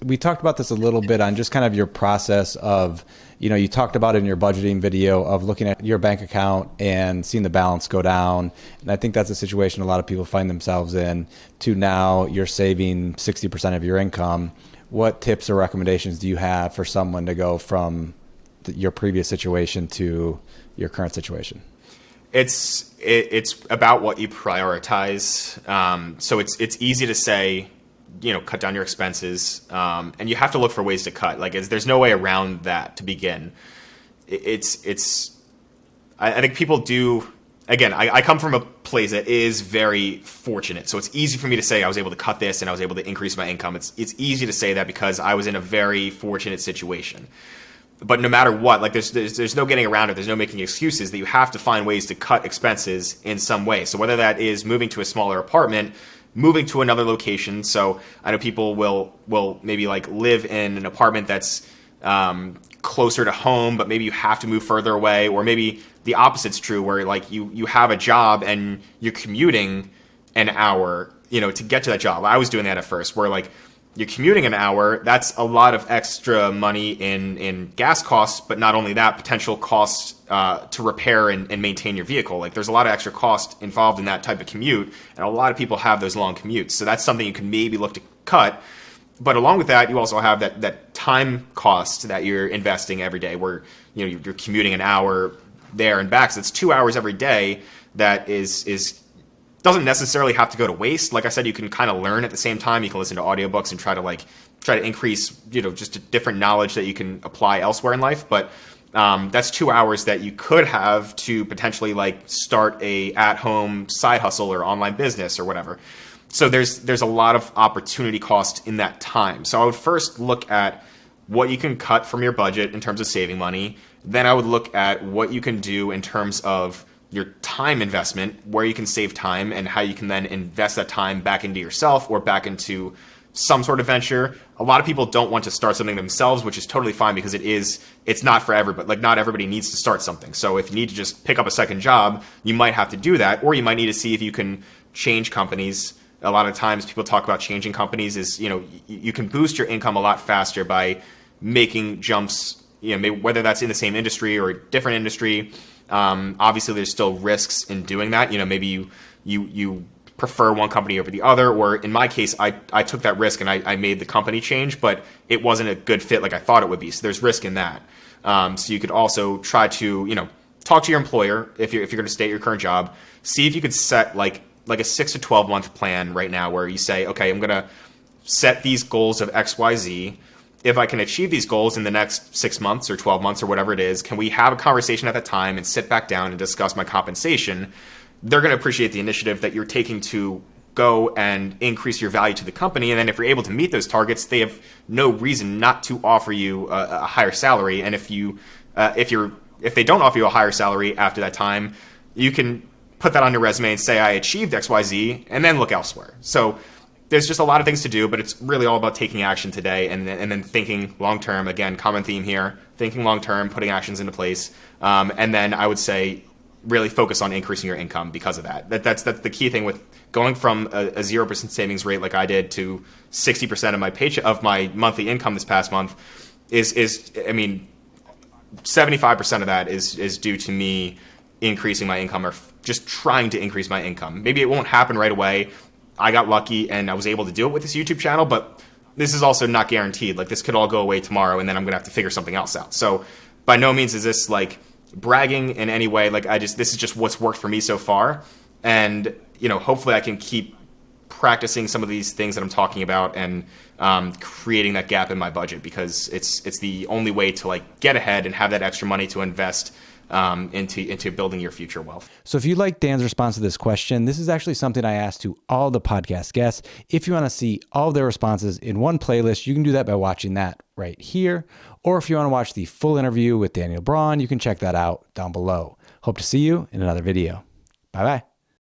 We talked about this a little bit on just kind of your process of, you talked about in your budgeting video of looking at your bank account and seeing the balance go down. And I think that's a situation a lot of people find themselves in, to now you're saving 60% of your income. What tips or recommendations do you have for someone to go from your previous situation to your current situation? It's about what you prioritize. So it's easy to say, cut down your expenses, and you have to look for ways to cut. There's no way around that to begin. I think people do. Again, I come from a place that is very fortunate, so it's easy for me to say I was able to cut this and I was able to increase my income. It's easy to say that because I was in a very fortunate situation. But no matter what, there's no getting around it. There's no making excuses that you have to find ways to cut expenses in some way. So whether that is moving to a smaller apartment, moving to another location. So I know people will maybe live in an apartment that's closer to home, but maybe you have to move further away, or maybe the opposite's true, where you have a job and you're commuting an hour, to get to that job. I was doing that at first, where you're commuting an hour. That's a lot of extra money in gas costs, but not only that, potential costs to repair and maintain your vehicle. There's a lot of extra cost involved in that type of commute, and a lot of people have those long commutes. So that's something you can maybe look to cut. But along with that, you also have that time cost that you're investing every day, where you're commuting an hour there and back. So it's 2 hours every day that is doesn't necessarily have to go to waste. Like I said, you can kind of learn at the same time. You can listen to audiobooks and try to increase, just a different knowledge that you can apply elsewhere in life. But that's 2 hours that you could have to potentially start a at-home side hustle or online business or whatever. So there's a lot of opportunity cost in that time. So I would first look at what you can cut from your budget in terms of saving money. Then I would look at what you can do in terms of your time investment, where you can save time and how you can then invest that time back into yourself or back into some sort of venture. A lot of people don't want to start something themselves, which is totally fine, because it's not for everybody. Not everybody needs to start something. So if you need to just pick up a second job, you might have to do that, or you might need to see if you can change companies. A lot of times people talk about changing companies is, you can boost your income a lot faster by making jumps, maybe whether that's in the same industry or a different industry. Obviously there's still risks in doing that. Maybe you prefer one company over the other, or in my case, I took that risk and I made the company change, but it wasn't a good fit like I thought it would be. So there's risk in that. So you could also try to, talk to your employer if you're going to stay at your current job. See if you could set like a 6 to 12 month plan right now, where you say, okay, I'm going to set these goals of X, Y, Z. If I can achieve these goals in the next 6 months or 12 months or whatever it is, can we have a conversation at that time and sit back down and discuss my compensation? They're going to appreciate the initiative that you're taking to go and increase your value to the company. And then if you're able to meet those targets, they have no reason not to offer you a higher salary. And if they don't offer you a higher salary after that time, you can put that on your resume and say, I achieved X, Y, Z, and then look elsewhere. So there's just a lot of things to do, but it's really all about taking action today and then thinking long-term. Again, common theme here, thinking long-term, putting actions into place. And then I would say really focus on increasing your income because of that. That's the key thing with going from a 0% savings rate like I did to 60% of my paycheck, of my monthly income this past month is 75% of that is due to me increasing my income, or just trying to increase my income. Maybe it won't happen right away. I got lucky and I was able to do it with this YouTube channel, but this is also not guaranteed. This could all go away tomorrow and then I'm going to have to figure something else out. So by no means is this bragging in any way. This is just what's worked for me so far. And, hopefully I can keep practicing some of these things that I'm talking about and creating that gap in my budget, because it's the only way to get ahead and have that extra money to invest into building your future wealth. So if you like Dan's response to this question, this is actually something I asked to all the podcast guests. If you want to see all of their responses in one playlist, you can do that by watching that right here. Or if you want to watch the full interview with Braun, you can check that out down below. Hope to see you in another video. Bye-bye.